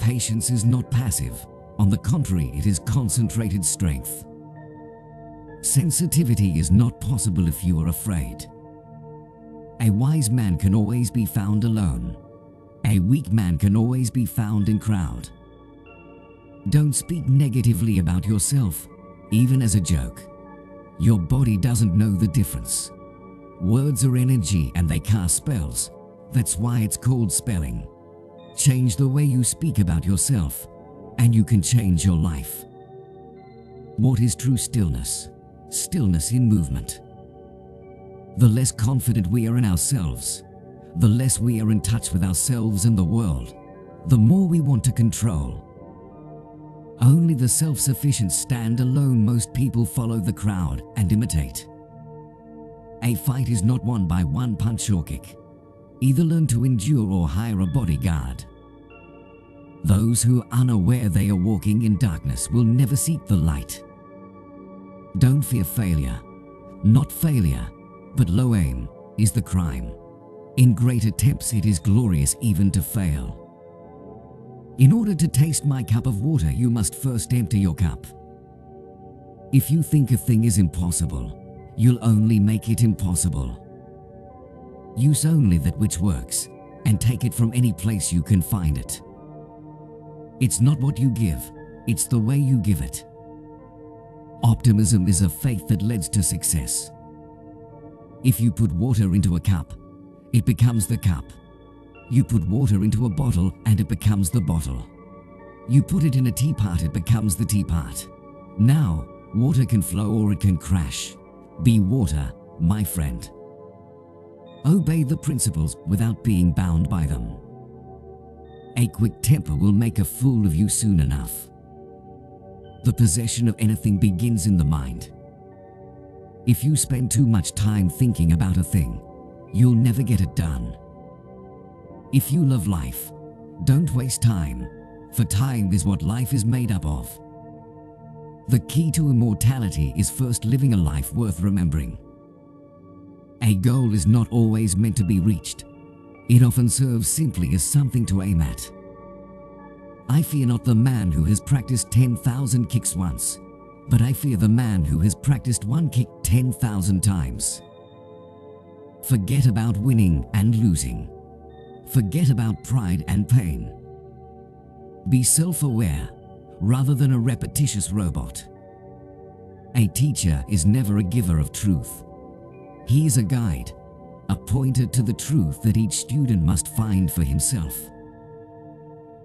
Patience is not passive. On the contrary, it is concentrated strength. Sensitivity is not possible if you are afraid. A wise man can always be found alone. A weak man can always be found in crowd. Don't speak negatively about yourself, even as a joke. Your body doesn't know the difference. Words are energy and they cast spells. That's why it's called spelling. Change the way you speak about yourself, and you can change your life. What is true stillness? Stillness in movement. The less confident we are in ourselves, the less we are in touch with ourselves and the world, the more we want to control. Only the self-sufficient stand alone. Most people follow the crowd and imitate. A fight is not won by one punch or kick. Either learn to endure or hire a bodyguard. Those who are unaware they are walking in darkness will never seek the light. Don't fear failure. Not failure, but low aim is the crime. In great attempts it is glorious even to fail. In order to taste my cup of water, you must first empty your cup. If you think a thing is impossible, you'll only make it impossible. Use only that which works, and take it from any place you can find it. It's not what you give, it's the way you give it. Optimism is a faith that leads to success. If you put water into a cup, it becomes the cup. You put water into a bottle and it becomes the bottle. You put it in a teapot, it becomes the teapot. Now, water can flow or it can crash. Be water, my friend. Obey the principles without being bound by them. A quick temper will make a fool of you soon enough. The possession of anything begins in the mind. If you spend too much time thinking about a thing, you'll never get it done. If you love life, don't waste time, for time is what life is made up of. The key to immortality is first living a life worth remembering. A goal is not always meant to be reached. It often serves simply as something to aim at. I fear not the man who has practiced 10,000 kicks once, but I fear the man who has practiced one kick 10,000 times. Forget about winning and losing. Forget about pride and pain. Be self-aware rather than a repetitious robot. A teacher is never a giver of truth. He is a guide, a pointer to the truth that each student must find for himself.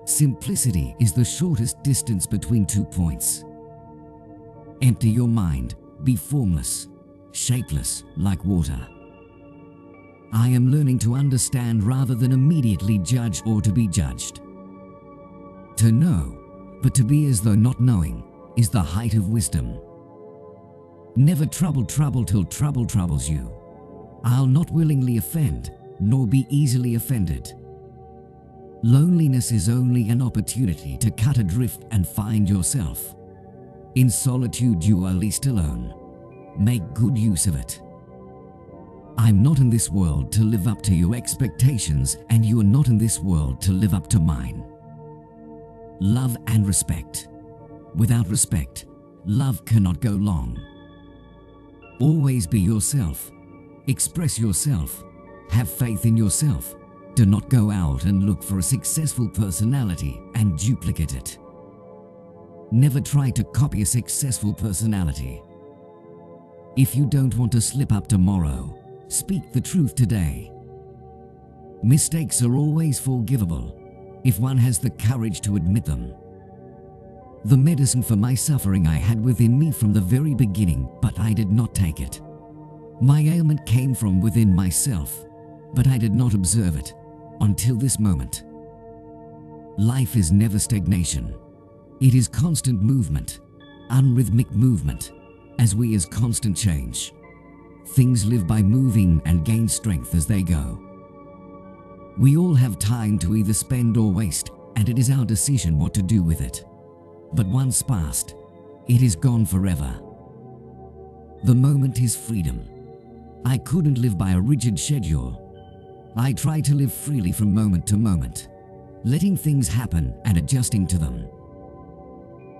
Simplicity is the shortest distance between 2 points. Empty your mind, be formless, shapeless like water. I am learning to understand rather than immediately judge or to be judged. To know, but to be as though not knowing, is the height of wisdom. Never trouble till trouble troubles you. I'll not willingly offend, nor be easily offended. Loneliness is only an opportunity to cut adrift and find yourself. In solitude you are least alone. Make good use of it. I'm not in this world to live up to your expectations, and you are not in this world to live up to mine. Love and respect. Without respect, love cannot go long. Always be yourself. Express yourself. Have faith in yourself. Do not go out and look for a successful personality and duplicate it. Never try to copy a successful personality. If you don't want to slip up tomorrow, speak the truth today. Mistakes are always forgivable if one has the courage to admit them. The medicine for my suffering I had within me from the very beginning, but I did not take it. My ailment came from within myself, but I did not observe it until this moment. Life is never stagnation. It is constant movement, unrhythmic movement, as we is constant change. Things live by moving and gain strength as they go. We all have time to either spend or waste, and it is our decision what to do with it. But once past, it is gone forever. The moment is freedom. I couldn't live by a rigid schedule. I try to live freely from moment to moment. letting things happen and adjusting to them.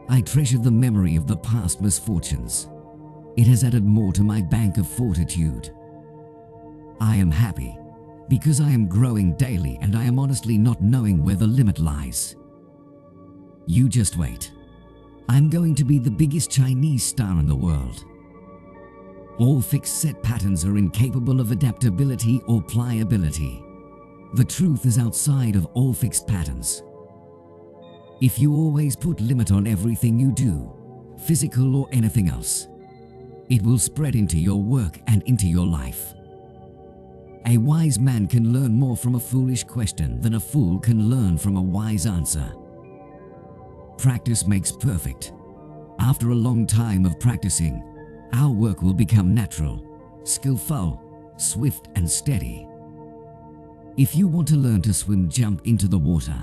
I treasure the memory of the past misfortunes. It has added more to my bank of fortitude. I am happy because I am growing daily and I am honestly not knowing where the limit lies. You just wait. I'm going to be the biggest Chinese star in the world. All fixed set patterns are incapable of adaptability or pliability. The truth is outside of all fixed patterns. If you always put limit on everything you do, physical or anything else, it will spread into your work and into your life. A wise man can learn more from a foolish question than a fool can learn from a wise answer. Practice makes perfect. After a long time of practicing, our work will become natural, skillful, swift and steady. If you want to learn to swim, jump into the water.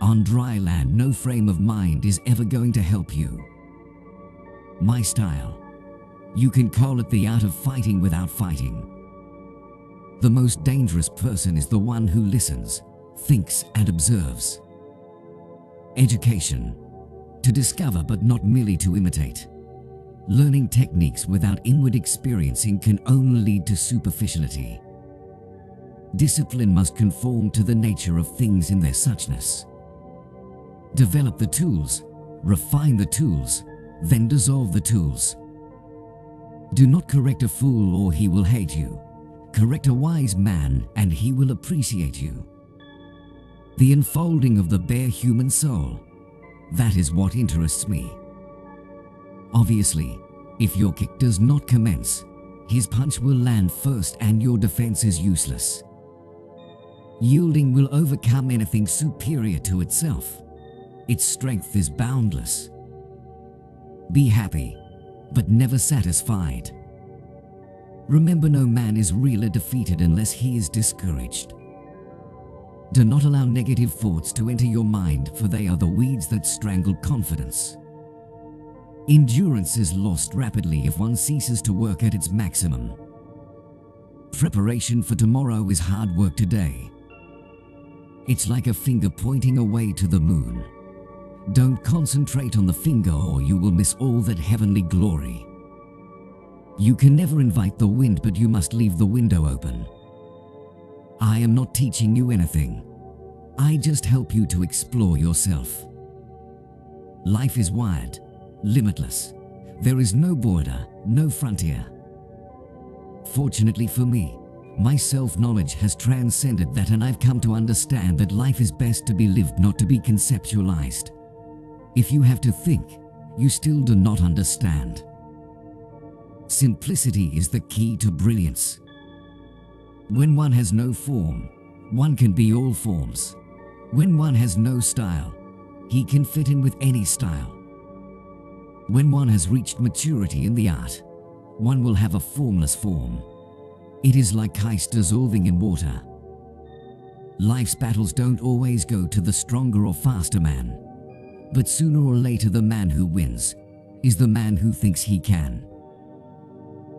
On dry land, no frame of mind is ever going to help you. My style. You can call it the art of fighting without fighting. The most dangerous person is the one who listens, thinks and observes. Education. To discover but not merely to imitate. Learning techniques without inward experiencing can only lead to superficiality. Discipline must conform to the nature of things in their suchness. Develop the tools, refine the tools, then dissolve the tools. Do not correct a fool or he will hate you. Correct a wise man and he will appreciate you. The unfolding of the bare human soul, that is what interests me. Obviously, if your kick does not commence, his punch will land first and your defense is useless. Yielding will overcome anything superior to itself. Its strength is boundless. Be happy, but never satisfied. Remember, no man is really defeated unless he is discouraged. Do not allow negative thoughts to enter your mind, for they are the weeds that strangle confidence. Endurance is lost rapidly if one ceases to work at its maximum. Preparation for tomorrow is hard work today. It's like a finger pointing away to the moon. Don't concentrate on the finger or you will miss all that heavenly glory. You can never invite the wind, but you must leave the window open. I am not teaching you anything. I just help you to explore yourself. Life is wide, limitless. There is no border, no frontier. Fortunately for me, my self-knowledge has transcended that, and I've come to understand that life is best to be lived, not to be conceptualized. If you have to think, you still do not understand. Simplicity is the key to brilliance. When one has no form, one can be all forms. When one has no style, he can fit in with any style. When one has reached maturity in the art, one will have a formless form. It is like ice dissolving in water. Life's battles don't always go to the stronger or faster man, but sooner or later the man who wins is the man who thinks he can.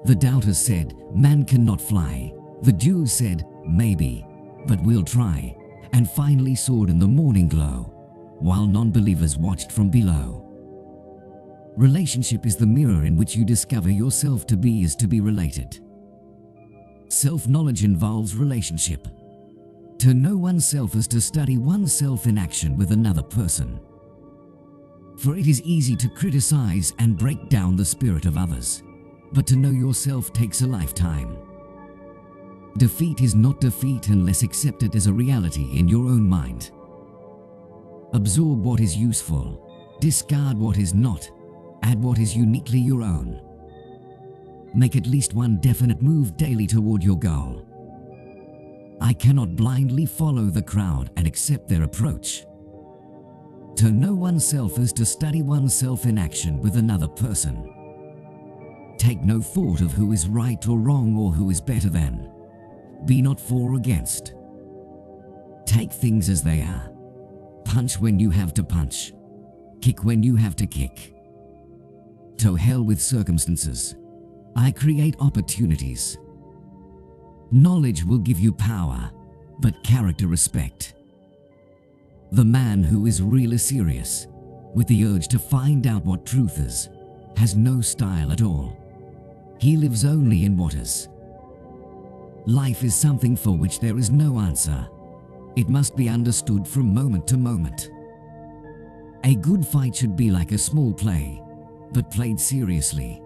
The doubters said, man cannot fly. The Jews said, maybe, but we'll try, and finally soared in the morning glow, while non-believers watched from below. Relationship is the mirror in which you discover yourself to be is to be related. Self-knowledge involves relationship. To know oneself is to study oneself in action with another person. For it is easy to criticize and break down the spirit of others, but to know yourself takes a lifetime. Defeat is not defeat unless accepted as a reality in your own mind. Absorb what is useful, discard what is not, add what is uniquely your own. Make at least one definite move daily toward your goal. I cannot blindly follow the crowd and accept their approach. To know oneself is to study oneself in action with another person. Take no thought of who is right or wrong or who is better than. Be not for or against. Take things as they are. Punch when you have to punch. Kick when you have to kick. To hell with circumstances. I create opportunities. Knowledge will give you power, but character respect. The man who is really serious, with the urge to find out what truth is, has no style at all. He lives only in what is. Life is something for which there is no answer. It must be understood from moment to moment. A good fight should be like a small play, but played seriously.